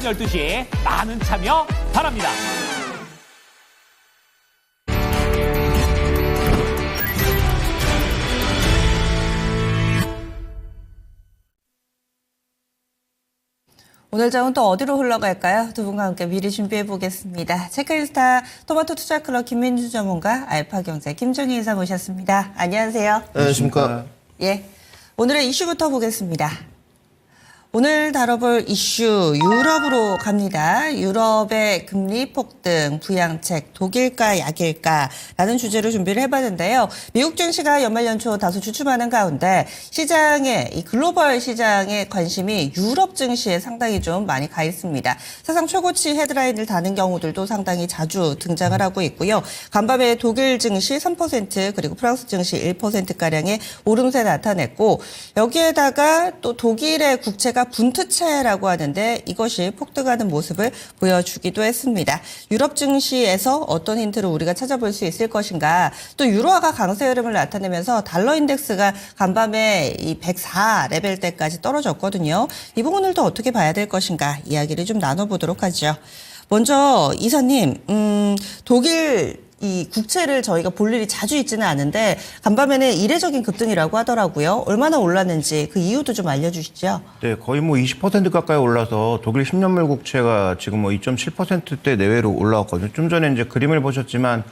12시 많은 참여 바랍니다. 오늘 장은 또 어디로 흘러갈까요? 두 분과 함께 미리 준비해 보겠습니다. 체크리스타 토마토 투자클럽 김민주 전문가, 알파경제 김종희 이사 모셨습니다. 안녕하세요. 안녕하십니까. 예, 오늘의 이슈부터 보겠습니다. 오늘 다뤄볼 이슈 유럽으로 갑니다. 유럽의 금리 폭등, 부양책, 독일까 약일까라는 주제로 준비를 해봤는데요. 미국 증시가 연말 연초 다소 주춤하는 가운데 시장의 이 글로벌 시장의 관심이 유럽 증시에 상당히 좀 많이 가 있습니다. 사상 최고치 헤드라인을 다는 경우들도 상당히 자주 등장을 하고 있고요. 간밤에 독일 증시 3% 그리고 프랑스 증시 1%가량의 오름세 나타냈고 여기에다가 또 독일의 국채가 분투체라고 하는데 이것이 폭등하는 모습을 보여주기도 했습니다. 유럽 증시에서 어떤 힌트를 우리가 찾아볼 수 있을 것인가. 또 유로화가 강세 흐름을 나타내면서 달러 인덱스가 간밤에 이 104 레벨대까지 떨어졌거든요. 이 부분을 또 어떻게 봐야 될 것인가 이야기를 좀 나눠보도록 하죠. 먼저 이사님, 독일 이 국채를 저희가 볼 일이 자주 있지는 않은데 간밤에는 이례적인 급등이라고 하더라고요. 얼마나 올랐는지 그 이유도 좀 알려주시죠. 네, 거의 뭐 20% 가까이 올라서 독일 10년물 국채가 지금 뭐 2.7%대 내외로 올라왔거든요. 좀 전에 이제 그림을 보셨지만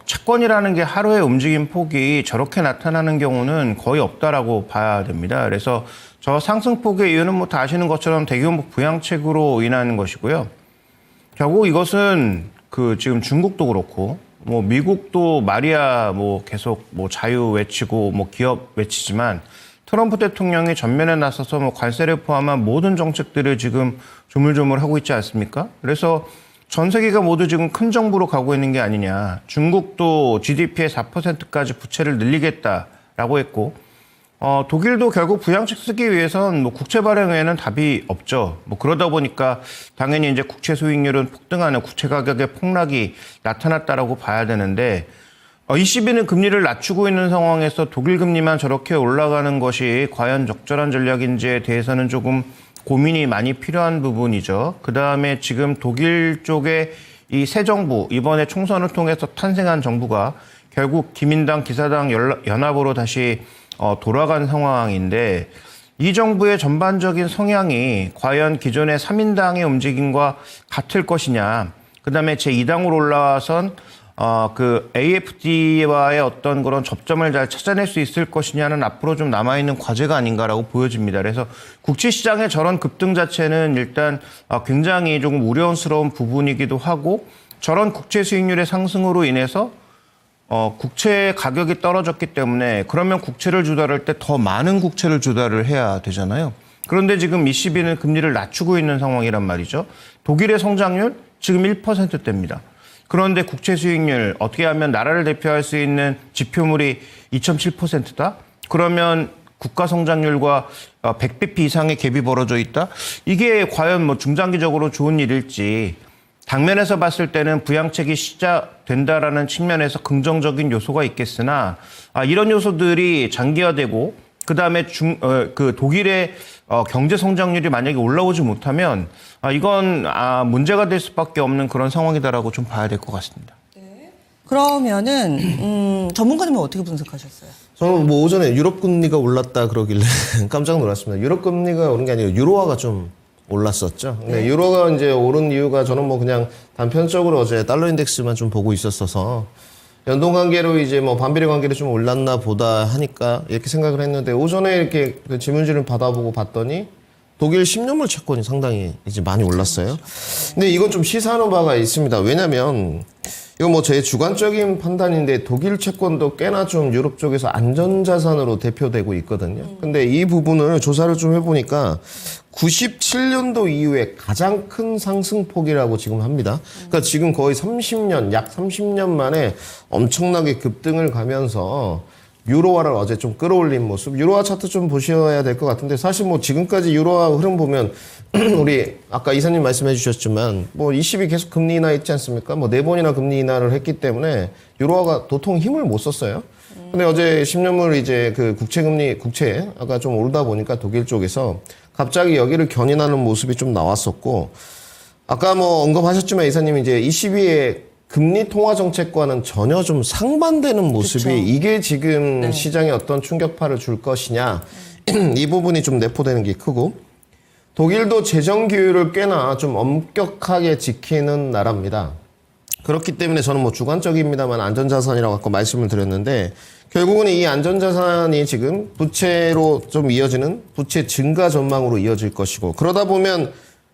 채권이라는 게 하루의 움직임 폭이 저렇게 나타나는 경우는 거의 없다라고 봐야 됩니다. 그래서 저 상승폭의 이유는 뭐 다 아시는 것처럼 대규모 부양책으로 인한 것이고요. 결국 이것은 그 지금 중국도 그렇고 뭐 미국도 말이야 뭐 계속 뭐 자유 외치고 뭐 기업 외치지만 트럼프 대통령이 전면에 나서서 뭐 관세를 포함한 모든 정책들을 지금 조물조물하고 있지 않습니까? 그래서 전 세계가 모두 지금 큰 정부로 가고 있는 게 아니냐. 중국도 GDP의 4%까지 부채를 늘리겠다라고 했고 독일도 결국 부양책 쓰기 위해선 뭐 국채 발행 외에는 답이 없죠. 뭐 그러다 보니까 당연히 이제 국채 수익률은 폭등하는 국채 가격의 폭락이 나타났다라고 봐야 되는데 ECB는 금리를 낮추고 있는 상황에서 독일 금리만 저렇게 올라가는 것이 과연 적절한 전략인지에 대해서는 조금 고민이 많이 필요한 부분이죠. 그다음에 지금 독일 쪽의 이 새 정부, 이번에 총선을 통해서 탄생한 정부가 결국 기민당, 기사당 연합으로 다시 돌아간 상황인데 이 정부의 전반적인 성향이 과연 기존의 3인당의 움직임과 같을 것이냐. 그다음에 제2당으로 올라와선 그 AfD와의 어떤 그런 접점을 잘 찾아낼 수 있을 것이냐는 앞으로 좀 남아있는 과제가 아닌가라고 보여집니다. 그래서 국채시장의 저런 급등 자체는 일단 굉장히 조금 우려스러운 부분이기도 하고 저런 국채 수익률의 상승으로 인해서 국채 가격이 떨어졌기 때문에 그러면 국채를 조달할 때 더 많은 국채를 조달을 해야 되잖아요. 그런데 지금 ECB는 금리를 낮추고 있는 상황이란 말이죠. 독일의 성장률 지금 1%대입니다. 그런데 국채 수익률 어떻게 하면 나라를 대표할 수 있는 지표물이 2.7%다? 그러면 국가 성장률과 100bp 이상의 갭이 벌어져 있다? 이게 과연 뭐 중장기적으로 좋은 일일지 당면에서 봤을 때는 부양책이 시작된다라는 측면에서 긍정적인 요소가 있겠으나 이런 요소들이 장기화되고 그다음에 그 독일의 경제 성장률이 만약에 올라오지 못하면 이건 문제가 될 수밖에 없는 그런 상황이다라고 좀 봐야 될 것 같습니다. 네. 그러면은 전문가님은 어떻게 분석하셨어요? 저는 뭐 오전에 유럽 금리가 올랐다 그러길래 깜짝 놀랐습니다. 유럽 금리가 오른 게 아니라 유로화가 좀 올랐었죠. 네, 유로가 이제 오른 이유가 저는 뭐 그냥 단편적으로 어제 달러 인덱스만 좀 보고 있었어서 연동 관계로 이제 뭐 반비례 관계로 좀 올랐나 보다 하니까 이렇게 생각을 했는데 오전에 이렇게 그 지문지를 받아보고 봤더니 독일 10년물 채권이 상당히 이제 많이 올랐어요. 근데 이건 좀 시사하는 바가 있습니다. 왜냐면 이건 뭐 제 주관적인 판단인데 독일 채권도 꽤나 좀 유럽 쪽에서 안전자산으로 대표되고 있거든요. 근데 이 부분을 조사를 좀 해보니까 97년도 이후에 가장 큰 상승폭이라고 지금 합니다. 그러니까 지금 거의 30년, 약 30년 만에 엄청나게 급등을 가면서 유로화를 어제 좀 끌어올린 모습. 유로화 차트 좀 보셔야 될 것 같은데 사실 뭐 지금까지 유로화 흐름 보면 우리 아까 이사님 말씀해 주셨지만 뭐 20이 계속 금리 인하 있지 않습니까? 뭐 4번이나 금리 인하를 했기 때문에 유로화가 도통 힘을 못 썼어요. 근데 어제 10년물 이제 그 국채가 좀 오르다 보니까 독일 쪽에서 갑자기 여기를 견인하는 모습이 좀 나왔었고 아까 뭐 언급하셨지만 이사님이 이제 22의 금리 통화 정책과는 전혀 좀 상반되는 모습이 그쵸. 이게 지금 네. 시장에 어떤 충격파를 줄 것이냐 이 부분이 좀 내포되는 게 크고 독일도 재정 규율을 꽤나 좀 엄격하게 지키는 나라입니다. 그렇기 때문에 저는 뭐 주관적입니다만 안전자산이라고 아까 말씀을 드렸는데 결국은 이 안전자산이 지금 부채로 좀 이어지는 부채 증가 전망으로 이어질 것이고 그러다 보면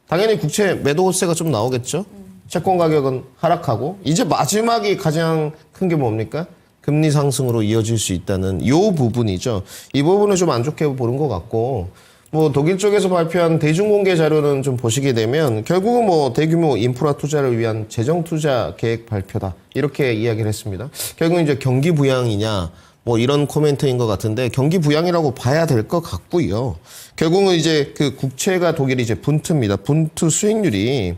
당연히 국채 매도 호세가 좀 나오겠죠. 채권 가격은 하락하고 이제 마지막이 가장 큰 게 뭡니까? 금리 상승으로 이어질 수 있다는 이 부분이죠. 이 부분을 좀 안 좋게 보는 것 같고 뭐 독일 쪽에서 발표한 대중공개 자료는 좀 보시게 되면 결국은 뭐 대규모 인프라 투자를 위한 재정 투자 계획 발표다 이렇게 이야기를 했습니다. 결국은 이제 경기 부양이냐 뭐 이런 코멘트인 것 같은데 경기 부양이라고 봐야 될 것 같고요. 결국은 이제 그 국채가 독일이 이제 분트입니다. 분트 수익률이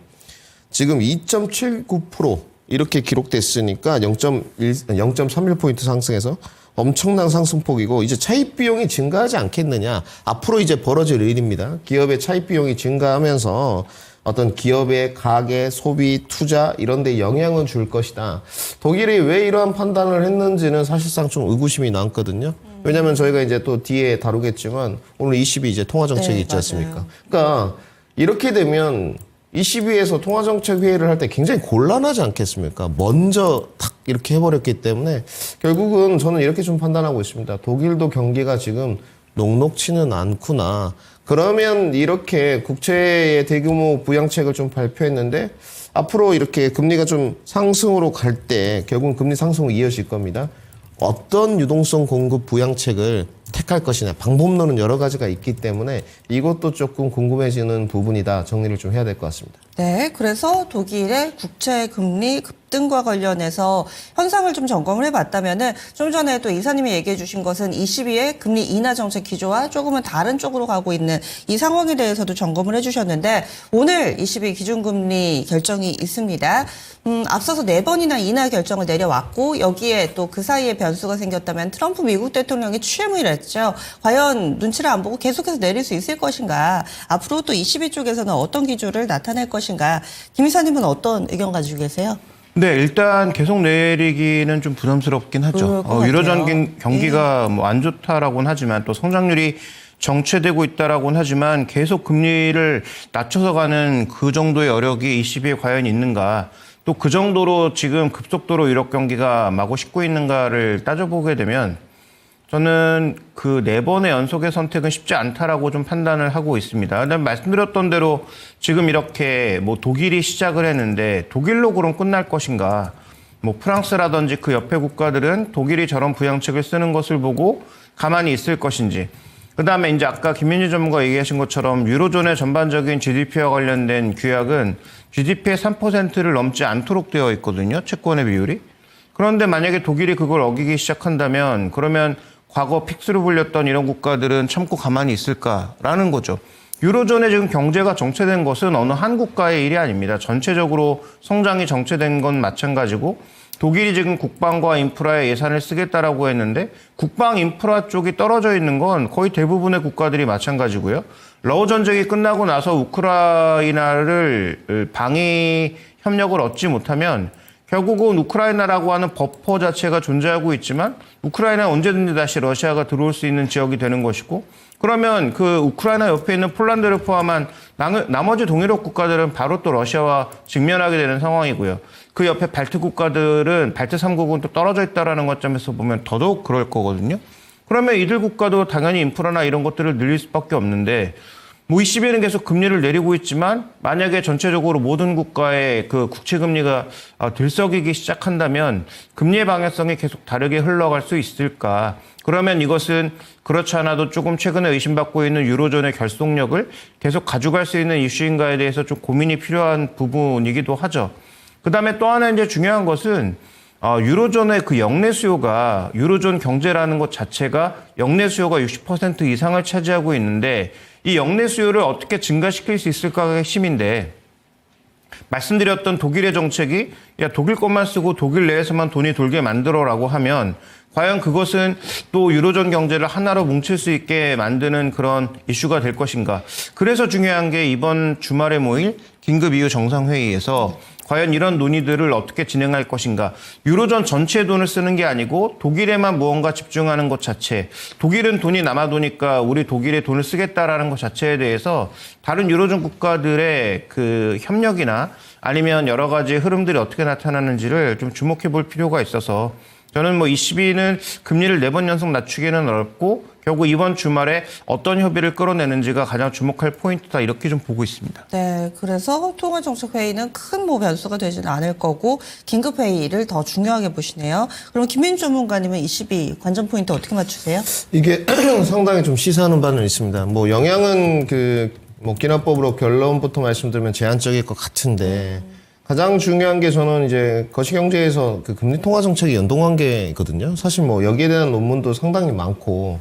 지금 2.79% 이렇게 기록됐으니까 0.31포인트 상승해서 엄청난 상승폭이고 이제 차입 비용이 증가하지 않겠느냐. 앞으로 이제 벌어질 일입니다. 기업의 차입 비용이 증가하면서 어떤 기업의 가계, 소비, 투자 이런 데 영향을 줄 것이다. 독일이 왜 이러한 판단을 했는지는 사실상 좀 의구심이 남거든요. 왜냐하면 저희가 이제 또 뒤에 다루겠지만 오늘 20이 이제 통화정책이 네, 있지 않습니까? 맞아요. 그러니까 이렇게 되면 22에서 통화정책 회의를 할 때 굉장히 곤란하지 않겠습니까? 먼저 탁 이렇게 해버렸기 때문에 결국은 저는 이렇게 좀 판단하고 있습니다. 독일도 경기가 지금 녹록치는 않구나. 그러면 이렇게 국채의 대규모 부양책을 좀 발표했는데 앞으로 이렇게 금리가 좀 상승으로 갈 때 결국은 금리 상승으로 이어질 겁니다. 어떤 유동성 공급 부양책을 택할 것이냐 방법론은 여러 가지가 있기 때문에 이것도 조금 궁금해지는 부분이다. 정리를 좀 해야 될 것 같습니다. 네, 그래서 독일의 국채 금리 급등과 관련해서 현상을 좀 점검을 해봤다면은 좀 전에 또 이사님이 얘기해 주신 것은 22의 금리 인하 정책 기조와 조금은 다른 쪽으로 가고 있는 이 상황에 대해서도 점검을 해주셨는데 오늘 22 기준금리 결정이 있습니다. 앞서서 4번이나 인하 결정을 내려왔고 여기에 또 그 사이에 변수가 생겼다면 트럼프 미국 대통령이 취임을 했죠. 과연 눈치를 안 보고 계속해서 내릴 수 있을 것인가? 앞으로 또 22 쪽에서는 어떤 기조를 나타낼 것인가? 김 이사님은 어떤 의견 가지고 계세요? 네, 일단 계속 내리기는 좀 부담스럽긴 하죠. 그럴 것 유로전 같아요. 경기가 뭐 안 좋다라고는 하지만 또 성장률이 정체되고 있다라고는 하지만 계속 금리를 낮춰서 가는 그 정도의 여력이 22에 과연 있는가? 또 그 정도로 지금 급속도로 유럽 경기가 마구 싣고 있는가를 따져보게 되면 저는 그 4번의 연속의 선택은 쉽지 않다라고 좀 판단을 하고 있습니다. 근데 말씀드렸던 대로 지금 이렇게 뭐 독일이 시작을 했는데 독일로 그럼 끝날 것인가? 뭐 프랑스라든지 그 옆에 국가들은 독일이 저런 부양책을 쓰는 것을 보고 가만히 있을 것인지. 그다음에 이제 아까 김민희 전문가 얘기하신 것처럼 유로존의 전반적인 GDP와 관련된 규약은 GDP의 3%를 넘지 않도록 되어 있거든요. 채권의 비율이. 그런데 만약에 독일이 그걸 어기기 시작한다면 그러면 과거 픽스로 불렸던 이런 국가들은 참고 가만히 있을까라는 거죠. 유로존에 지금 경제가 정체된 것은 어느 한 국가의 일이 아닙니다. 전체적으로 성장이 정체된 건 마찬가지고 독일이 지금 국방과 인프라에 예산을 쓰겠다라고 했는데 국방 인프라 쪽이 떨어져 있는 건 거의 대부분의 국가들이 마찬가지고요. 러우 전쟁이 끝나고 나서 우크라이나를 방위 협력을 얻지 못하면 결국은 우크라이나라고 하는 버퍼 자체가 존재하고 있지만 우크라이나는 언제든지 다시 러시아가 들어올 수 있는 지역이 되는 것이고 그러면 그 우크라이나 옆에 있는 폴란드를 포함한 나머지 동유럽 국가들은 바로 또 러시아와 직면하게 되는 상황이고요. 그 옆에 발트 국가들은 발트 3국은 또 떨어져 있다라는 관점에서 보면 더더욱 그럴 거거든요. 그러면 이들 국가도 당연히 인프라나 이런 것들을 늘릴 수밖에 없는데 뭐 22에는 계속 금리를 내리고 있지만 만약에 전체적으로 모든 국가의 그 국채 금리가 들썩이기 시작한다면 금리의 방향성이 계속 다르게 흘러갈 수 있을까? 그러면 이것은 그렇지 않아도 조금 최근에 의심받고 있는 유로존의 결속력을 계속 가져갈 수 있는 이슈인가에 대해서 좀 고민이 필요한 부분이기도 하죠. 그다음에 또 하나 이제 중요한 것은 유로존의 그 역내 수요가 유로존 경제라는 것 자체가 역내 수요가 60% 이상을 차지하고 있는데 이 역내 수요를 어떻게 증가시킬 수 있을까가 핵심인데 말씀드렸던 독일의 정책이 야 독일 것만 쓰고 독일 내에서만 돈이 돌게 만들어라고 하면 과연 그것은 또 유로존 경제를 하나로 뭉칠 수 있게 만드는 그런 이슈가 될 것인가. 그래서 중요한 게 이번 주말에 모일 긴급 이후 정상회의에서 과연 이런 논의들을 어떻게 진행할 것인가. 유로존 전체의 돈을 쓰는 게 아니고 독일에만 무언가 집중하는 것 자체. 독일은 돈이 남아도니까 우리 독일에 돈을 쓰겠다라는 것 자체에 대해서 다른 유로존 국가들의 그 협력이나 아니면 여러 가지 흐름들이 어떻게 나타나는지를 좀 주목해 볼 필요가 있어서 저는 뭐 ECB는 금리를 4번 연속 낮추기는 어렵고 결국 이번 주말에 어떤 협의를 끌어내는지가 가장 주목할 포인트다 이렇게 좀 보고 있습니다. 네, 그래서 통화정책회의는 큰 뭐 변수가 되지는 않을 거고 긴급회의를 더 중요하게 보시네요. 그럼 김민주 전문가님은 ECB 관전 포인트 어떻게 맞추세요? 이게 상당히 좀 시사하는 바는 있습니다. 뭐 영향은 뭐 기납법으로 결론부터 말씀드리면 제한적일 것 같은데 가장 중요한 게 저는 이제 거시경제에서 그 금리 통화 정책의 연동관계거든요. 사실 뭐 여기에 대한 논문도 상당히 많고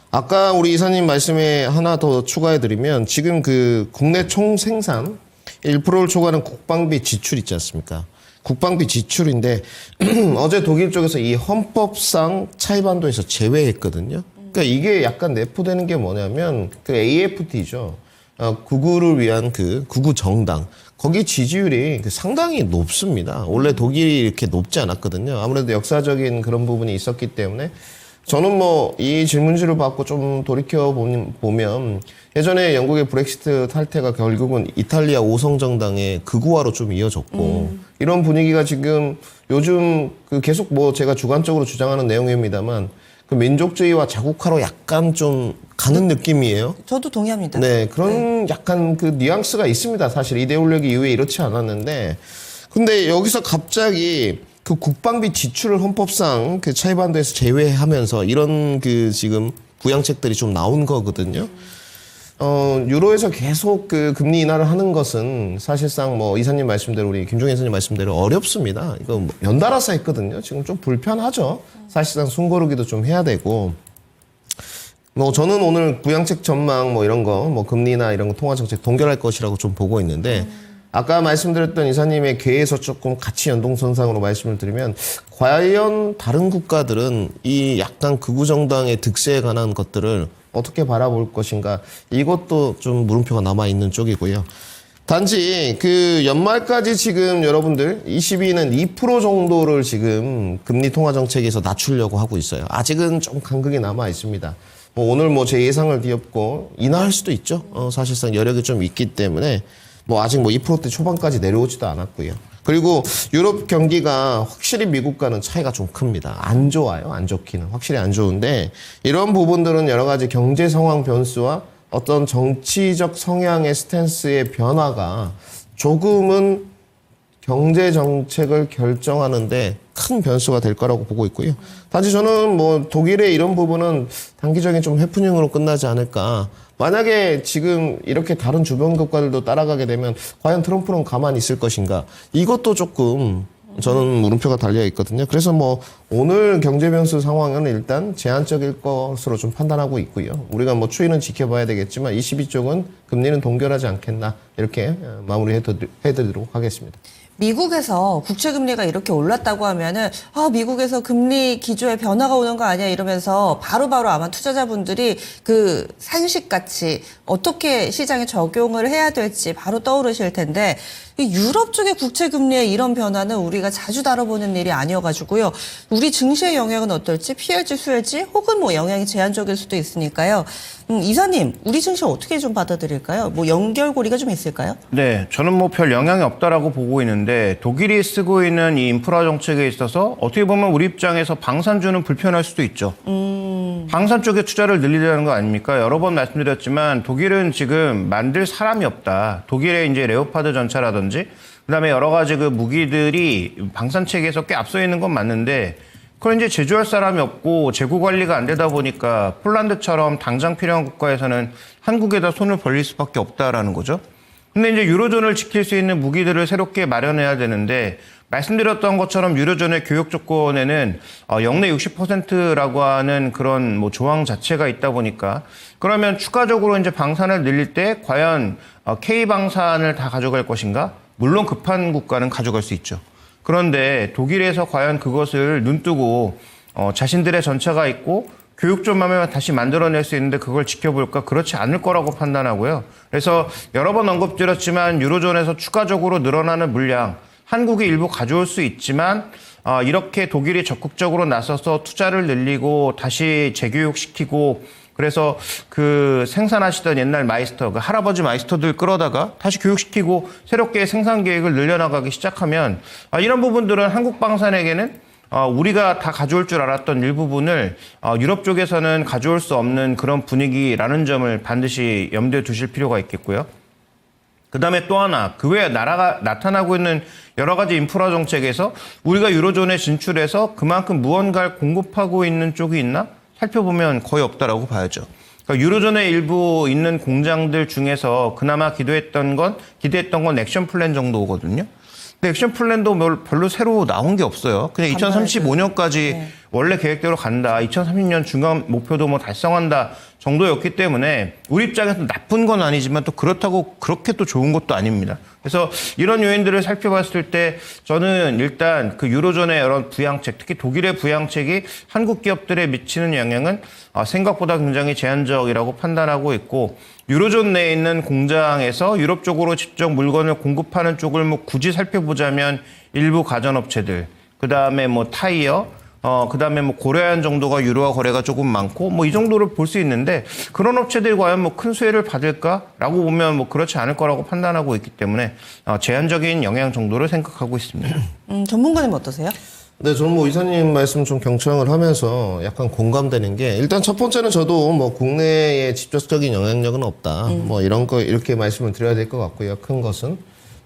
아까 우리 이사님 말씀에 하나 더 추가해드리면 지금 그 국내 총생산 1%를 초과하는 국방비 지출 있지 않습니까? 국방비 지출인데 어제 독일 쪽에서 이 헌법상 차이반도에서 제외했거든요. 그러니까 이게 약간 내포되는 게 뭐냐면 그 AFD죠. 구구를 위한 그 구구 정당. 거기 지지율이 상당히 높습니다. 원래 독일이 이렇게 높지 않았거든요. 아무래도 역사적인 그런 부분이 있었기 때문에 저는 뭐 이 질문지를 받고 좀 돌이켜 보면 예전에 영국의 브렉시트 탈퇴가 결국은 이탈리아 5성 정당의 극우화로 좀 이어졌고 이런 분위기가 지금 요즘 그 계속 뭐 제가 주관적으로 주장하는 내용입니다만 그 민족주의와 자국화로 약간 좀 가는 느낌이에요. 저도 동의합니다. 네, 그런 약간 그 뉘앙스가 있습니다. 사실 이데올로기 이후에 이렇지 않았는데, 근데 여기서 갑자기 그 국방비 지출을 헌법상 그 차이반도에서 제외하면서 이런 그 지금 부양책들이 좀 나온 거거든요. 유로에서 계속 그 금리 인하를 하는 것은 사실상 뭐 이사님 말씀대로 우리 김종현 이사님 말씀대로 어렵습니다. 이거 뭐 연달아서 했거든요. 지금 좀 불편하죠. 사실상 숨고르기도 좀 해야 되고. 뭐 저는 오늘 부양책 전망 뭐 이런 거 뭐 금리나 이런 거 통화 정책 동결할 것이라고 좀 보고 있는데 아까 말씀드렸던 이사님의 궤에서 조금 같이 연동선상으로 말씀을 드리면 과연 다른 국가들은 이 약간 극우 정당의 득세에 관한 것들을 어떻게 바라볼 것인가 이것도 좀 물음표가 남아 있는 쪽이고요. 단지 그 연말까지 지금 여러분들 ECB는 2% 정도를 지금 금리 통화 정책에서 낮추려고 하고 있어요. 아직은 좀 간극이 남아 있습니다. 뭐 오늘 뭐 제 예상을 뒤엎고 인하할 수도 있죠. 사실상 여력이 좀 있기 때문에 뭐 아직 뭐 2%대 초반까지 내려오지도 않았고요. 그리고 유럽 경기가 확실히 미국과는 차이가 좀 큽니다. 안 좋아요. 안 좋기는. 확실히 안 좋은데 이런 부분들은 여러 가지 경제 상황 변수와 어떤 정치적 성향의 스탠스의 변화가 조금은 경제 정책을 결정하는데 큰 변수가 될 거라고 보고 있고요. 단지 저는 뭐 독일의 이런 부분은 단기적인 좀 해프닝으로 끝나지 않을까. 만약에 지금 이렇게 다른 주변 국가들도 따라가게 되면 과연 트럼프는 가만히 있을 것인가. 이것도 조금 저는 물음표가 달려 있거든요. 그래서 뭐 오늘 경제 변수 상황은 일단 제한적일 것으로 좀 판단하고 있고요. 우리가 뭐 추이는 지켜봐야 되겠지만 ECB 쪽은 금리는 동결하지 않겠나 이렇게 마무리해드리도록 하겠습니다. 미국에서 국채금리가 이렇게 올랐다고 하면은 미국에서 금리 기조에 변화가 오는 거 아니야 이러면서 바로바로 아마 투자자분들이 그 상식같이 어떻게 시장에 적용을 해야 될지 바로 떠오르실 텐데 이 유럽 쪽의 국채금리의 이런 변화는 우리가 자주 다뤄보는 일이 아니어가지고요. 우리 증시의 영향은 어떨지 피할지 수할지 혹은 뭐 영향이 제한적일 수도 있으니까요. 이사님, 우리 증시 어떻게 좀 받아들일까요? 뭐 연결고리가 좀 있을까요? 네, 저는 뭐 별 영향이 없다라고 보고 있는데 독일이 쓰고 있는 이 인프라 정책에 있어서 어떻게 보면 우리 입장에서 방산주는 불편할 수도 있죠. 방산 쪽에 투자를 늘리려는 거 아닙니까? 여러 번 말씀드렸지만 독일은 지금 만들 사람이 없다. 독일의 이제 레오파드 전차라든지 그다음에 여러 가지 그 무기들이 방산 체계에서 꽤 앞서 있는 건 맞는데 그걸 이제 제조할 사람이 없고 재고 관리가 안 되다 보니까 폴란드처럼 당장 필요한 국가에서는 한국에다 손을 벌릴 수밖에 없다라는 거죠. 근데 이제 유로존을 지킬 수 있는 무기들을 새롭게 마련해야 되는데 말씀드렸던 것처럼 유로존의 교역 조건에는 영내 60%라고 하는 그런 뭐 조항 자체가 있다 보니까 그러면 추가적으로 이제 방산을 늘릴 때 과연 K 방산을 다 가져갈 것인가? 물론 급한 국가는 가져갈 수 있죠. 그런데 독일에서 과연 그것을 눈뜨고 자신들의 전차가 있고 교육좀 하면 다시 만들어낼 수 있는데 그걸 지켜볼까? 그렇지 않을 거라고 판단하고요. 그래서 여러 번 언급드렸지만 유로존에서 추가적으로 늘어나는 물량, 한국이 일부 가져올 수 있지만 이렇게 독일이 적극적으로 나서서 투자를 늘리고 다시 재교육시키고 그래서 그 생산하시던 옛날 마이스터, 그 할아버지 마이스터들 끌어다가 다시 교육시키고 새롭게 생산 계획을 늘려나가기 시작하면 이런 부분들은 한국 방산에게는 우리가 다 가져올 줄 알았던 일부분을 유럽 쪽에서는 가져올 수 없는 그런 분위기라는 점을 반드시 염두에 두실 필요가 있겠고요. 그 다음에 또 하나, 그 외에 나라가 나타나고 있는 여러 가지 인프라 정책에서 우리가 유로존에 진출해서 그만큼 무언가를 공급하고 있는 쪽이 있나? 살펴보면 거의 없다라고 봐야죠. 그러니까 유로존에 일부 있는 공장들 중에서 그나마 기대했던 건 액션 플랜 정도거든요. 근데 액션 플랜도 별로 새로 나온 게 없어요. 그냥 2035년까지 원래 계획대로 간다. 2030년 중간 목표도 뭐 달성한다 정도였기 때문에 우리 입장에서 나쁜 건 아니지만 또 그렇다고 그렇게 또 좋은 것도 아닙니다. 그래서 이런 요인들을 살펴봤을 때 저는 일단 그 유로존의 여러 부양책, 특히 독일의 부양책이 한국 기업들에 미치는 영향은 생각보다 굉장히 제한적이라고 판단하고 있고 유로존 내에 있는 공장에서 유럽 쪽으로 직접 물건을 공급하는 쪽을 뭐 굳이 살펴보자면 일부 가전업체들, 그 다음에 뭐 타이어, 그 다음에 뭐 고려한 정도가 유로화 거래가 조금 많고 뭐 이 정도를 볼 수 있는데 그런 업체들이 과연 뭐 큰 수혜를 받을까라고 보면 뭐 그렇지 않을 거라고 판단하고 있기 때문에 제한적인 영향 정도를 생각하고 있습니다. 전문가님 어떠세요? 네, 저는 뭐 이사님 말씀 좀 경청을 하면서 약간 공감되는 게 일단 첫 번째는 저도 뭐 국내에 직접적인 영향력은 없다. 뭐 이런 거 이렇게 말씀을 드려야 될 것 같고요. 큰 것은.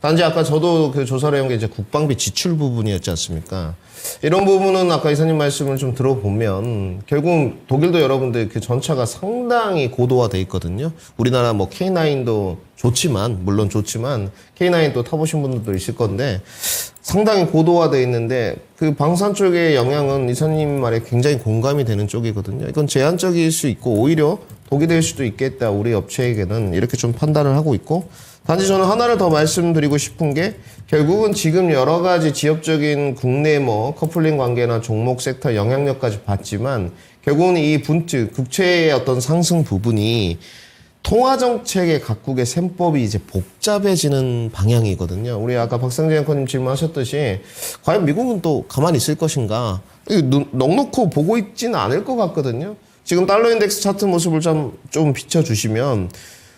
단지 아까 저도 그 조사를 해온 게 이제 국방비 지출 부분이었지 않습니까? 이런 부분은 아까 이사님 말씀을 좀 들어보면 결국 독일도 여러분들 그 전차가 상당히 고도화돼 있거든요. 우리나라 뭐 K9도 물론 좋지만 K9 또 타보신 분들도 있을 건데 상당히 고도화돼 있는데 그 방산 쪽의 영향은 이사님 말에 굉장히 공감이 되는 쪽이거든요. 이건 제한적일 수 있고 오히려 독이 될 수도 있겠다. 우리 업체에게는 이렇게 좀 판단을 하고 있고 단지 저는 하나를 더 말씀드리고 싶은 게 결국은 지금 여러 가지 지역적인 국내 뭐 커플링 관계나 종목 섹터 영향력까지 봤지만 결국은 이 국채의 어떤 상승 부분이 통화정책의 각국의 셈법이 이제 복잡해지는 방향이거든요. 우리 아까 박상재 앵커님 질문하셨듯이 과연 미국은 또 가만히 있을 것인가? 넉넉히 보고 있지는 않을 것 같거든요. 지금 달러 인덱스 차트 모습을 좀 비춰주시면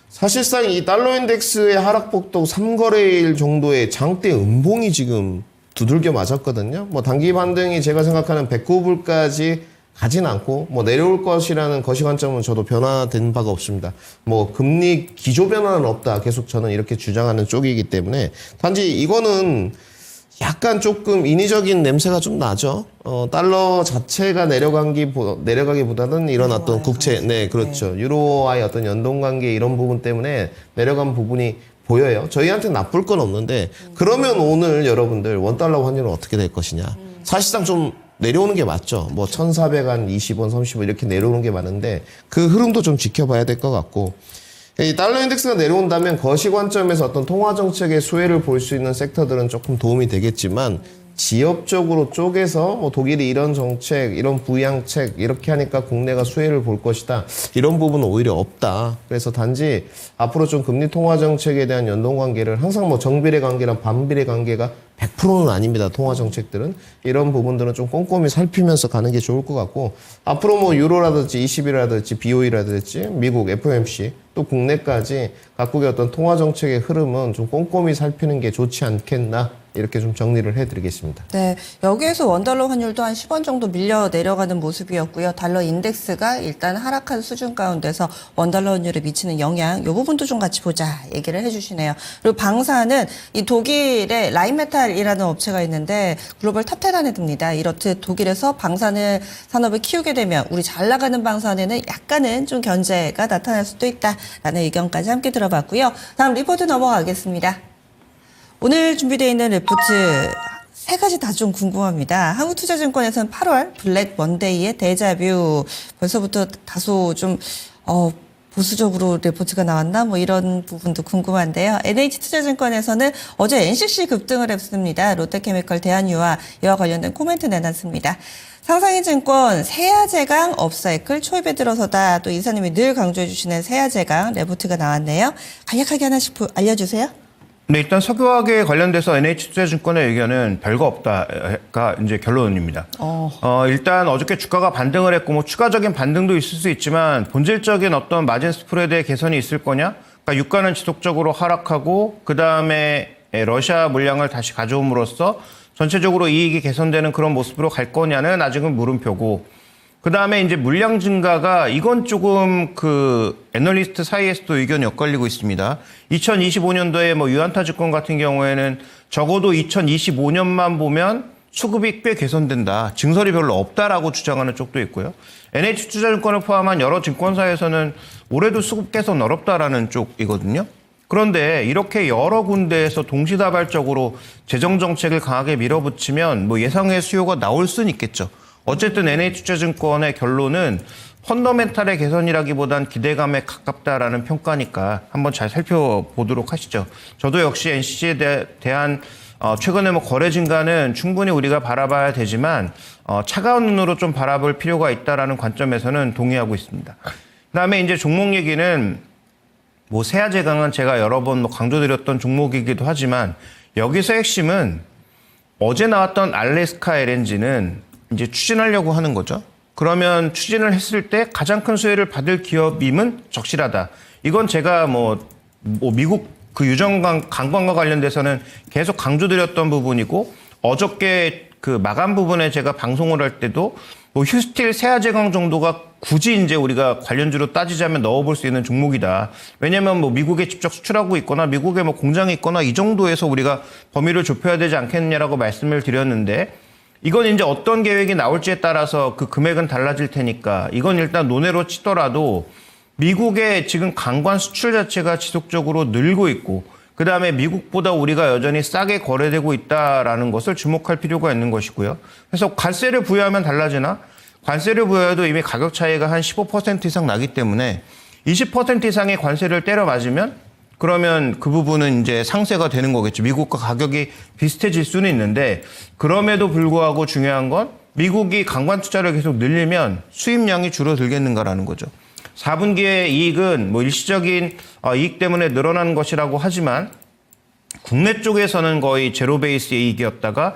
사실상 이 달러 인덱스의 하락폭도 3거래일 정도의 장대 음봉이 지금 두들겨 맞았거든요. 뭐 단기 반등이 제가 생각하는 109불까지 가진 않고 뭐 내려올 것이라는 거시관점은 저도 변화된 바가 없습니다. 뭐 금리 기조 변화는 없다. 계속 저는 이렇게 주장하는 쪽이기 때문에 단지 이거는 약간 조금 인위적인 냄새가 좀 나죠. 달러 자체가 내려가기보다는 이런 어떤 국채, 네, 그렇죠. 유로와의 어떤 연동 관계 이런 부분 때문에 내려간 부분이 보여요. 저희한테 나쁠 건 없는데 그러면 오늘 여러분들 원달러 환율은 어떻게 될 것이냐. 사실상 좀 내려오는 게 맞죠. 뭐 1,420원, 30원 이렇게 내려오는 게 맞는데 그 흐름도 좀 지켜봐야 될 것 같고 이 달러 인덱스가 내려온다면 거시관점에서 어떤 통화 정책의 수혜를 볼 수 있는 섹터들은 조금 도움이 되겠지만 지역적으로 쪼개서 뭐 독일이 이런 정책, 이런 부양책 이렇게 하니까 국내가 수혜를 볼 것이다. 이런 부분은 오히려 없다. 그래서 단지 앞으로 좀 금리 통화 정책에 대한 연동 관계를 항상 뭐 정비례 관계랑 반비례 관계가 100%는 아닙니다. 통화 정책들은 이런 부분들은 좀 꼼꼼히 살피면서 가는 게 좋을 것 같고 앞으로 뭐 유로라든지 ECB라든지 BOE라든지 미국 FOMC 또 국내까지 각국의 어떤 통화 정책의 흐름은 좀 꼼꼼히 살피는 게 좋지 않겠나 이렇게 좀 정리를 해드리겠습니다. 네, 여기에서 원달러 환율도 한 10원 정도 밀려 내려가는 모습이었고요. 달러 인덱스가 일단 하락한 수준 가운데서 원달러 환율에 미치는 영향, 이 부분도 좀 같이 보자 얘기를 해주시네요. 그리고 방사는 이 독일의 라인메탈이라는 업체가 있는데 글로벌 탑10 안에 듭니다. 이렇듯 독일에서 방사능 산업을 키우게 되면 우리 잘 나가는 방사능에는 약간은 좀 견제가 나타날 수도 있다라는 의견까지 함께 들어봤고요. 다음 리포트 넘어가겠습니다. 오늘 준비되어 있는 리포트 세 가지 다 좀 궁금합니다. 한국투자증권에서는 8월 블랙 먼데이의 데자뷰 벌써부터 다소 좀 보수적으로 리포트가 나왔나 뭐 이런 부분도 궁금한데요. NH투자증권에서는 어제 NCC 급등을 했습니다. 롯데케미컬, 대한유화 이와 관련된 코멘트 내놨습니다. 상상인증권 세아제강 업사이클 초입에 들어서다. 또 이사님이 늘 강조해 주시는 세아제강 리포트가 나왔네요. 간략하게 하나씩 알려주세요. 네, 일단 석유화학에 관련돼서 NH투자증권의 의견은 별거 없다가 이제 결론입니다. 일단 어저께 주가가 반등을 했고 뭐 추가적인 반등도 있을 수 있지만 본질적인 어떤 마진 스프레드의 개선이 있을 거냐? 그러니까 유가는 지속적으로 하락하고 그 다음에 러시아 물량을 다시 가져옴으로써 전체적으로 이익이 개선되는 그런 모습으로 갈 거냐는 아직은 물음표고. 그 다음에 이제 물량 증가가 이건 조금 그 애널리스트 사이에서도 의견이 엇갈리고 있습니다. 2025년도에 뭐 유한타증권 같은 경우에는 적어도 2025년만 보면 수급이 꽤 개선된다. 증설이 별로 없다라고 주장하는 쪽도 있고요. NH투자증권을 포함한 여러 증권사에서는 올해도 수급 개선 어렵다라는 쪽이거든요. 그런데 이렇게 여러 군데에서 동시다발적으로 재정 정책을 강하게 밀어붙이면 뭐 예상의 수요가 나올 수는 있겠죠. 어쨌든 NH투자증권의 결론은 펀더멘탈의 개선이라기보단 기대감에 가깝다라는 평가니까 한번 잘 살펴보도록 하시죠. 저도 역시 NCC에 대한 최근에 뭐 거래 증가는 충분히 우리가 바라봐야 되지만 차가운 눈으로 좀 바라볼 필요가 있다라는 관점에서는 동의하고 있습니다. 그다음에 이제 종목 얘기는 뭐 세아제강은 제가 여러 번 뭐 강조드렸던 종목이기도 하지만 여기서 핵심은 어제 나왔던 알래스카 LNG는 이제 추진하려고 하는 거죠. 그러면 추진을 했을 때 가장 큰 수혜를 받을 기업임은 적실하다. 이건 제가 뭐 미국 그 유정강 관광과 관련돼서는 계속 강조드렸던 부분이고 어저께 그 마감 부분에 제가 방송을 할 때도 뭐 휴스틸 세아제강 정도가 굳이 이제 우리가 관련주로 따지자면 넣어볼 수 있는 종목이다. 왜냐면 뭐 미국에 직접 수출하고 있거나 미국에 뭐 공장이 있거나 이 정도에서 우리가 범위를 좁혀야 되지 않겠느냐라고 말씀을 드렸는데 이건 이제 어떤 계획이 나올지에 따라서 그 금액은 달라질 테니까 이건 일단 논외로 치더라도 미국의 지금 관광 수출 자체가 지속적으로 늘고 있고 그다음에 미국보다 우리가 여전히 싸게 거래되고 있다라는 것을 주목할 필요가 있는 것이고요. 그래서 관세를 부여하면 달라지나? 관세를 부여해도 이미 가격 차이가 한 15% 이상 나기 때문에 20% 이상의 관세를 때려 맞으면 그러면 그 부분은 이제 상세가 되는 거겠죠. 미국과 가격이 비슷해질 수는 있는데 그럼에도 불구하고 중요한 건 미국이 관광 투자를 계속 늘리면 수입량이 줄어들겠는가라는 거죠. 4분기의 이익은 뭐 일시적인 이익 때문에 늘어난 것이라고 하지만 국내 쪽에서는 거의 제로 베이스 이익이었다가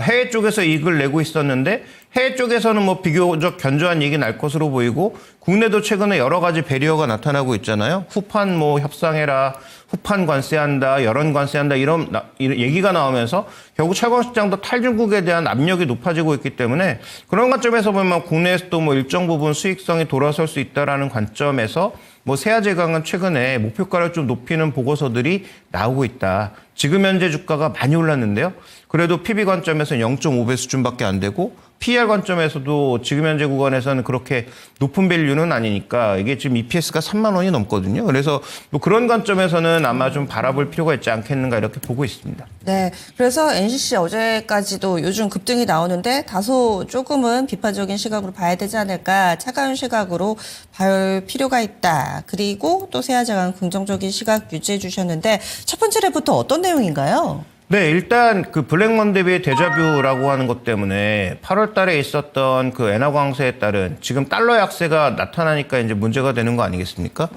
해외 쪽에서 이익을 내고 있었는데 해외 쪽에서는 뭐 비교적 견조한 이익이 날 것으로 보이고 국내도 최근에 여러 가지 배리어가 나타나고 있잖아요. 후판 뭐 협상해라, 후판 관세한다, 열원 관세한다 이런 얘기가 나오면서 결국 철강 시장도 탈중국에 대한 압력이 높아지고 있기 때문에 그런 관점에서 보면 국내에서도 뭐 일정 부분 수익성이 돌아설 수 있다라는 관점에서 뭐 세아제강은 최근에 목표가를 좀 높이는 보고서들이 나오고 있다. 지금 현재 주가가 많이 올랐는데요. 그래도 PB 관점에서는 0.5배 수준밖에 안 되고 PER 관점에서도 지금 현재 구간에서는 그렇게 높은 밸류는 아니니까 이게 지금 EPS가 3만 원이 넘거든요. 그래서 뭐 그런 관점에서는 아마 좀 바라볼 필요가 있지 않겠는가 이렇게 보고 있습니다. 네, 그래서 NCC 어제까지도 요즘 급등이 나오는데 다소 조금은 비판적인 시각으로 봐야 되지 않을까, 차가운 시각으로 볼 필요가 있다. 그리고 또 세아제강 긍정적인 시각 유지해 주셨는데 첫 번째 레포트 어떤 내용인가요? 네, 일단 그 블랙 먼데이의 데자뷰라고 하는 것 때문에 8월 달에 있었던 그 엔화 강세에 따른 지금 달러 약세가 나타나니까 이제 문제가 되는 거 아니겠습니까?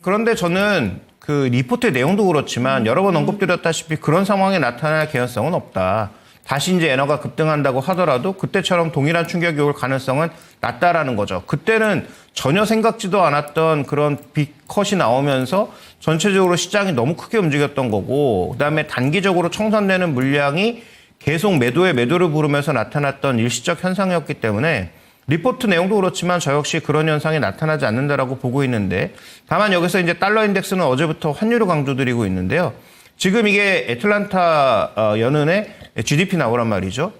그런데 저는 그 리포트의 내용도 그렇지만 여러 번 언급드렸다시피 그런 상황이 나타날 개연성은 없다. 다시 이제 엔화가 급등한다고 하더라도 그때처럼 동일한 충격이 올 가능성은 낮다라는 거죠. 그때는 전혀 생각지도 않았던 그런 빅컷이 나오면서 전체적으로 시장이 너무 크게 움직였던 거고, 그다음에 단기적으로 청산되는 물량이 계속 매도에 매도를 부르면서 나타났던 일시적 현상이었기 때문에 리포트 내용도 그렇지만 저 역시 그런 현상이 나타나지 않는다라고 보고 있는데, 다만 여기서 이제 달러 인덱스는 어제부터 환율을 강조드리고 있는데요. 지금 이게 애틀란타 연은의 GDP 나오란 말이죠.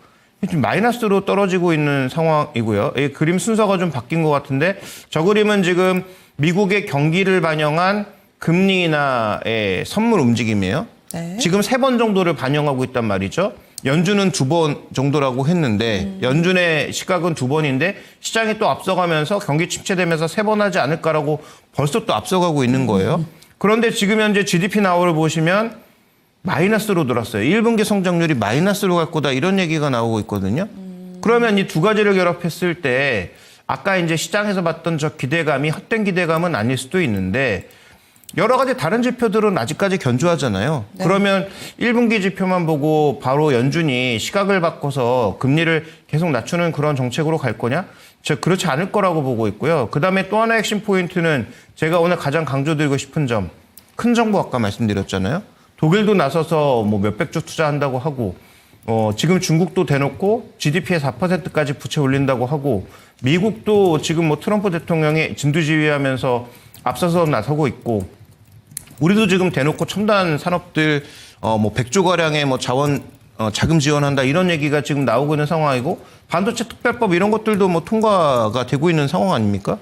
좀 마이너스로 떨어지고 있는 상황이고요. 이 그림 순서가 좀 바뀐 것 같은데, 저 그림은 지금 미국의 경기를 반영한 금리 인하의 선물 움직임이에요. 네. 지금 3번 정도를 반영하고 있단 말이죠. 연준은 2번 정도라고 했는데 연준의 시각은 2번인데 시장이 또 앞서가면서 경기 침체되면서 3번 하지 않을까라고 벌써 또 앞서가고 있는 거예요. 그런데 지금 현재 GDP 나오를 보시면 마이너스로 돌았어요. 1분기 성장률이 마이너스로 갈 거다 이런 얘기가 나오고 있거든요. 그러면 이 두 가지를 결합했을 때 아까 이제 시장에서 봤던 저 기대감이 헛된 기대감은 아닐 수도 있는데 여러 가지 다른 지표들은 아직까지 견조하잖아요. 네. 그러면 1분기 지표만 보고 바로 연준이 시각을 바꿔서 금리를 계속 낮추는 그런 정책으로 갈 거냐? 저 그렇지 않을 거라고 보고 있고요. 그다음에 또 하나의 핵심 포인트는 제가 오늘 가장 강조드리고 싶은 점, 큰 정부 아까 말씀드렸잖아요. 독일도 나서서 뭐 몇백조 투자한다고 하고, 지금 중국도 대놓고 GDP의 4%까지 부채 올린다고 하고, 미국도 지금 뭐 트럼프 대통령이 진두지휘하면서 앞서서 나서고 있고, 우리도 지금 대놓고 첨단 산업들 뭐 100조 가량의 뭐 자원 자금 지원한다 이런 얘기가 지금 나오고 있는 상황이고, 반도체 특별법 이런 것들도 뭐 통과가 되고 있는 상황 아닙니까?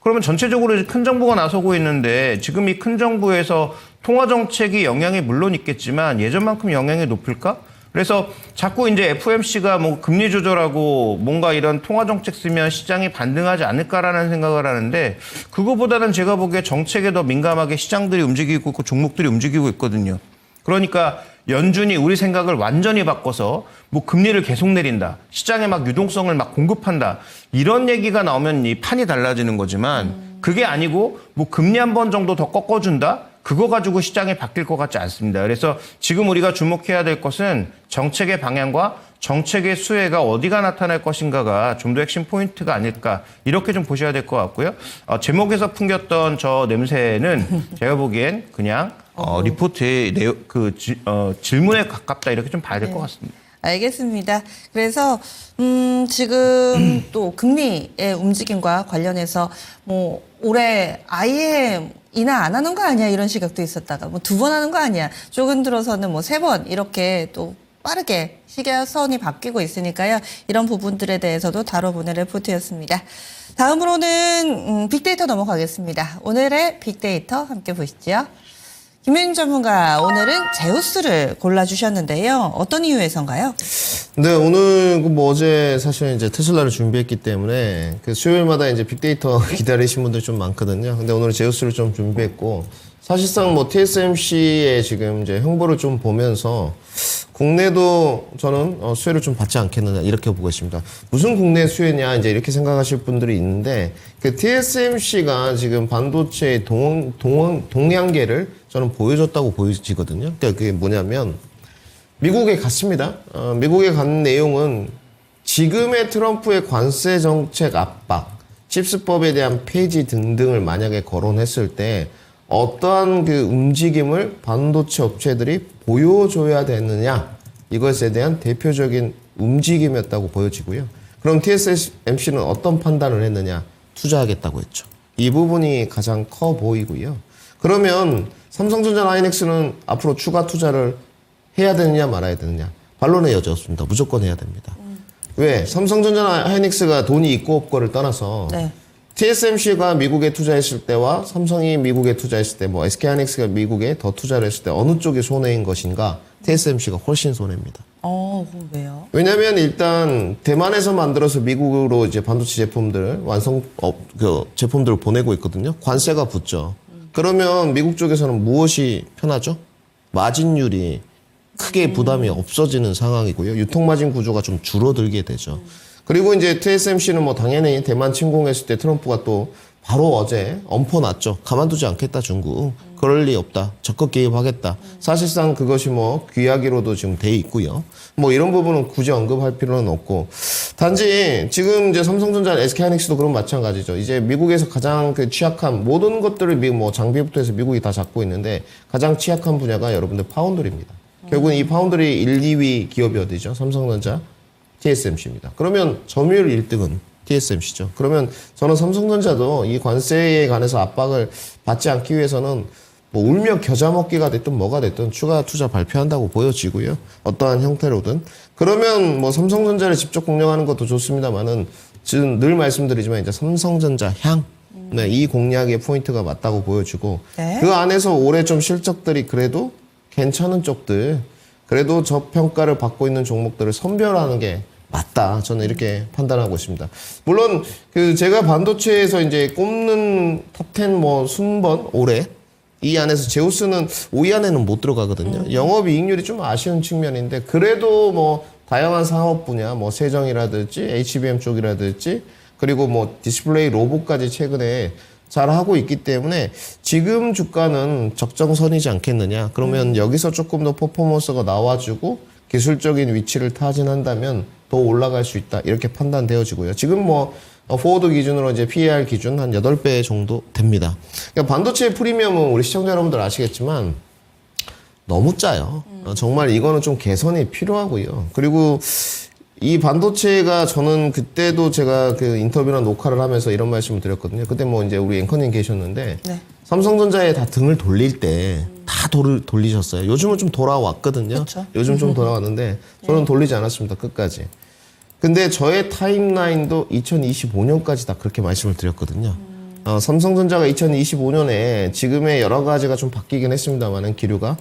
그러면 전체적으로 큰 정부가 나서고 있는데 지금 이 큰 정부에서 통화 정책이 영향이 물론 있겠지만 예전만큼 영향이 높을까? 그래서 자꾸 이제 FOMC가 뭐 금리 조절하고 뭔가 이런 통화 정책 쓰면 시장이 반등하지 않을까라는 생각을 하는데, 그거보다는 제가 보기에 정책에 더 민감하게 시장들이 움직이고 있고 종목들이 움직이고 있거든요. 그러니까 연준이 우리 생각을 완전히 바꿔서 뭐 금리를 계속 내린다, 시장에 막 유동성을 막 공급한다 이런 얘기가 나오면 이 판이 달라지는 거지만, 그게 아니고 뭐 금리 한 번 정도 더 꺾어준다, 그거 가지고 시장이 바뀔 것 같지 않습니다. 그래서 지금 우리가 주목해야 될 것은 정책의 방향과 정책의 수혜가 어디가 나타날 것인가가 좀 더 핵심 포인트가 아닐까, 이렇게 좀 보셔야 될 것 같고요. 제목에서 풍겼던 저 냄새는 제가 보기엔 그냥 리포트의 질문에 가깝다, 이렇게 좀 봐야 될 것 같습니다. 알겠습니다. 그래서 지금 또 금리의 움직임과 관련해서 뭐 올해 아예 인하 안 하는 거 아니야 이런 시각도 있었다가 뭐 2번 하는 거 아니야, 조금 들어서는 뭐 3번 이렇게 또 빠르게 시계선이 바뀌고 있으니까요. 이런 부분들에 대해서도 다뤄보는 레포트였습니다. 다음으로는 빅데이터 넘어가겠습니다. 오늘의 빅데이터 함께 보시죠. 김윤 전문가, 오늘은 제우스를 골라주셨는데요. 어떤 이유에서인가요? 네, 오늘 뭐 어제 사실 이제 테슬라를 준비했기 때문에 그 수요일마다 이제 빅데이터 기다리신 분들 좀 많거든요. 근데 오늘 제우스를 좀 준비했고, 사실상 뭐 TSMC의 지금 이제 행보를 좀 보면서 국내도 저는 수혜를 좀 받지 않겠느냐 이렇게 보고 있습니다. 무슨 국내 수혜냐 이제 이렇게 생각하실 분들이 있는데, 그 TSMC가 지금 반도체의 동향계를 저는 보여줬다고 보여지거든요. 그러니까 그게 뭐냐면 미국에 갔습니다. 미국에 간 내용은 지금의 트럼프의 관세 정책 압박, 칩스법에 대한 폐지 등등을 만약에 거론했을 때 어떠한 그 움직임을 반도체 업체들이 보여줘야 되느냐, 이것에 대한 대표적인 움직임이었다고 보여지고요. 그럼 TSMC는 어떤 판단을 했느냐? 투자하겠다고 했죠. 이 부분이 가장 커 보이고요. 그러면 삼성전자 하이닉스는 앞으로 추가 투자를 해야 되느냐 말아야 되느냐? 반론의 여지 없습니다. 무조건 해야 됩니다. 왜? 삼성전자 하이닉스가 돈이 있고 없고를 떠나서 네. TSMC가 미국에 투자했을 때와 삼성이 미국에 투자했을 때, 뭐 SK하이닉스가 미국에 더 투자를 했을 때 어느 쪽이 손해인 것인가? TSMC가 훨씬 손해입니다. 그럼 왜요? 왜냐면 일단 대만에서 만들어서 미국으로 이제 반도체 제품들 제품들을 보내고 있거든요. 관세가 붙죠. 그러면 미국 쪽에서는 무엇이 편하죠? 마진율이 크게 부담이 없어지는 상황이고요. 유통마진 구조가 좀 줄어들게 되죠. 그리고 이제 TSMC는 뭐 당연히 대만 침공했을 때 트럼프가 또 바로 어제 엄포났죠. 가만두지 않겠다 중국. 그럴 리 없다. 적극 개입하겠다. 사실상 그것이 뭐 귀하기로도 지금 돼 있고요. 뭐 이런 부분은 굳이 언급할 필요는 없고. 단지 지금 이제 삼성전자, SK하이닉스도 그런 마찬가지죠. 이제 미국에서 가장 그 취약한 모든 것들을 미국 뭐 장비부터 해서 미국이 다 잡고 있는데 가장 취약한 분야가 여러분들 파운드리입니다. 결국은 이 파운드리 1, 2위 기업이 어디죠? 삼성전자, TSMC입니다. 그러면 점유율 1등은 TSMC죠. 그러면 저는 삼성전자도 이 관세에 관해서 압박을 받지 않기 위해서는 뭐 울며 겨자 먹기가 됐든 뭐가 됐든 추가 투자 발표한다고 보여지고요. 어떠한 형태로든. 그러면 뭐 삼성전자를 직접 공략하는 것도 좋습니다만은 지금 늘 말씀드리지만 이제 삼성전자 향. 네, 이 공략의 포인트가 맞다고 보여지고 네. 그 안에서 올해 좀 실적들이 그래도 괜찮은 쪽들 그래도 저평가를 받고 있는 종목들을 선별하는 게 맞다. 저는 이렇게 판단하고 있습니다. 물론 그 제가 반도체에서 이제 꼽는 탑10 뭐 순번 올해 이 안에서 제우스는 5위 안에는 못 들어가거든요. 영업이익률이 좀 아쉬운 측면인데 그래도 뭐 다양한 사업 분야 뭐 세정이라든지 HBM 쪽이라든지 그리고 뭐 디스플레이 로봇까지 최근에 잘 하고 있기 때문에 지금 주가는 적정선이지 않겠느냐. 그러면 여기서 조금 더 퍼포먼스가 나와주고 기술적인 위치를 타진한다면 더 올라갈 수 있다. 이렇게 판단되어지고요. 지금 뭐 포워드 기준으로 이제 PER 기준 한 8배 정도 됩니다. 그러니까 반도체 프리미엄은 우리 시청자 여러분들 아시겠지만 너무 짜요. 정말 이거는 좀 개선이 필요하고요. 그리고 이 반도체가 저는 그때도 제가 그 인터뷰나 녹화를 하면서 이런 말씀을 드렸거든요. 그때 뭐 이제 우리 앵커님 계셨는데 네. 삼성전자에 다 등을 돌릴 때 다 돌리셨어요. 요즘은 좀 돌아왔거든요. 그쵸. 요즘 좀 돌아왔는데 저는 돌리지 않았습니다. 끝까지. 근데 저의 타임라인도 2025년까지 다 그렇게 말씀을 드렸거든요. 삼성전자가 2025년에 지금의 여러 가지가 좀 바뀌긴 했습니다만은 기류가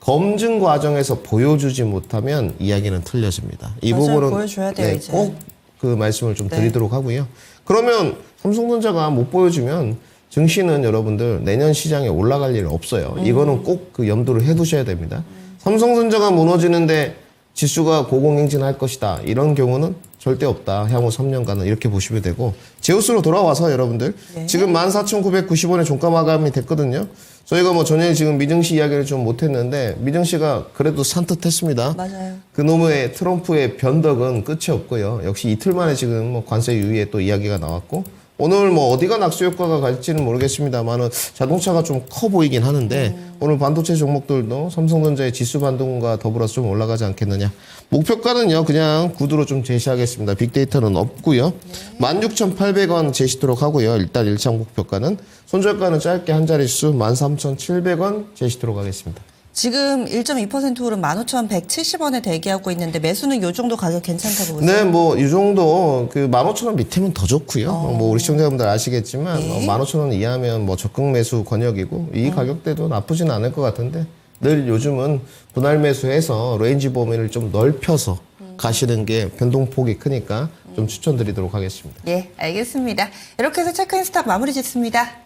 검증 과정에서 보여주지 못하면 이야기는 틀려집니다. 이 맞아요. 부분은 보여줘야 돼요, 이제. 꼭 그 말씀을 좀 네. 드리도록 하고요. 그러면 삼성전자가 못 보여주면 증시는 여러분들 내년 시장에 올라갈 일 없어요. 이거는 꼭 그 염두를 해두셔야 됩니다. 삼성전자가 무너지는데 지수가 고공행진할 것이다. 이런 경우는 절대 없다. 향후 3년간은 이렇게 보시면 되고 제우스로 돌아와서 여러분들 네. 지금 14,990원에 종가 마감이 됐거든요. 저희가 뭐 전에 지금 미증시 이야기를 좀 못했는데 미증시가 그래도 산뜻했습니다. 맞아요. 그놈의 트럼프의 변덕은 끝이 없고요. 역시 이틀 만에 지금 뭐 관세 유예에 또 이야기가 나왔고 오늘 뭐 어디가 낙수 효과가 갈지는 모르겠습니다만은 자동차가 좀 커 보이긴 하는데 오늘 반도체 종목들도 삼성전자의 지수 반등과 더불어서 좀 올라가지 않겠느냐. 목표가는요 그냥 구두로 좀 제시하겠습니다. 빅데이터는 없고요. 16,800원 제시토록 하고요. 일단 일창 목표가는 손절가는 짧게 한 자릿수 13,700원 제시토록 하겠습니다. 지금 1.2% 오른 15,170원에 대기하고 있는데 매수는 요 정도 가격 괜찮다고 보세요? 네, 뭐 이 정도 그 15,000원 밑이면 더 좋고요. 뭐 우리 시청자분들 아시겠지만 네. 15,000원 이하면 뭐 적극 매수 권역이고 이 가격대도 나쁘진 않을 것 같은데 늘 요즘은 분할 매수해서 레인지 범위를 좀 넓혀서 가시는 게 변동폭이 크니까 좀 추천드리도록 하겠습니다. 예, 알겠습니다. 이렇게 해서 체크인 스탑 마무리 짓습니다.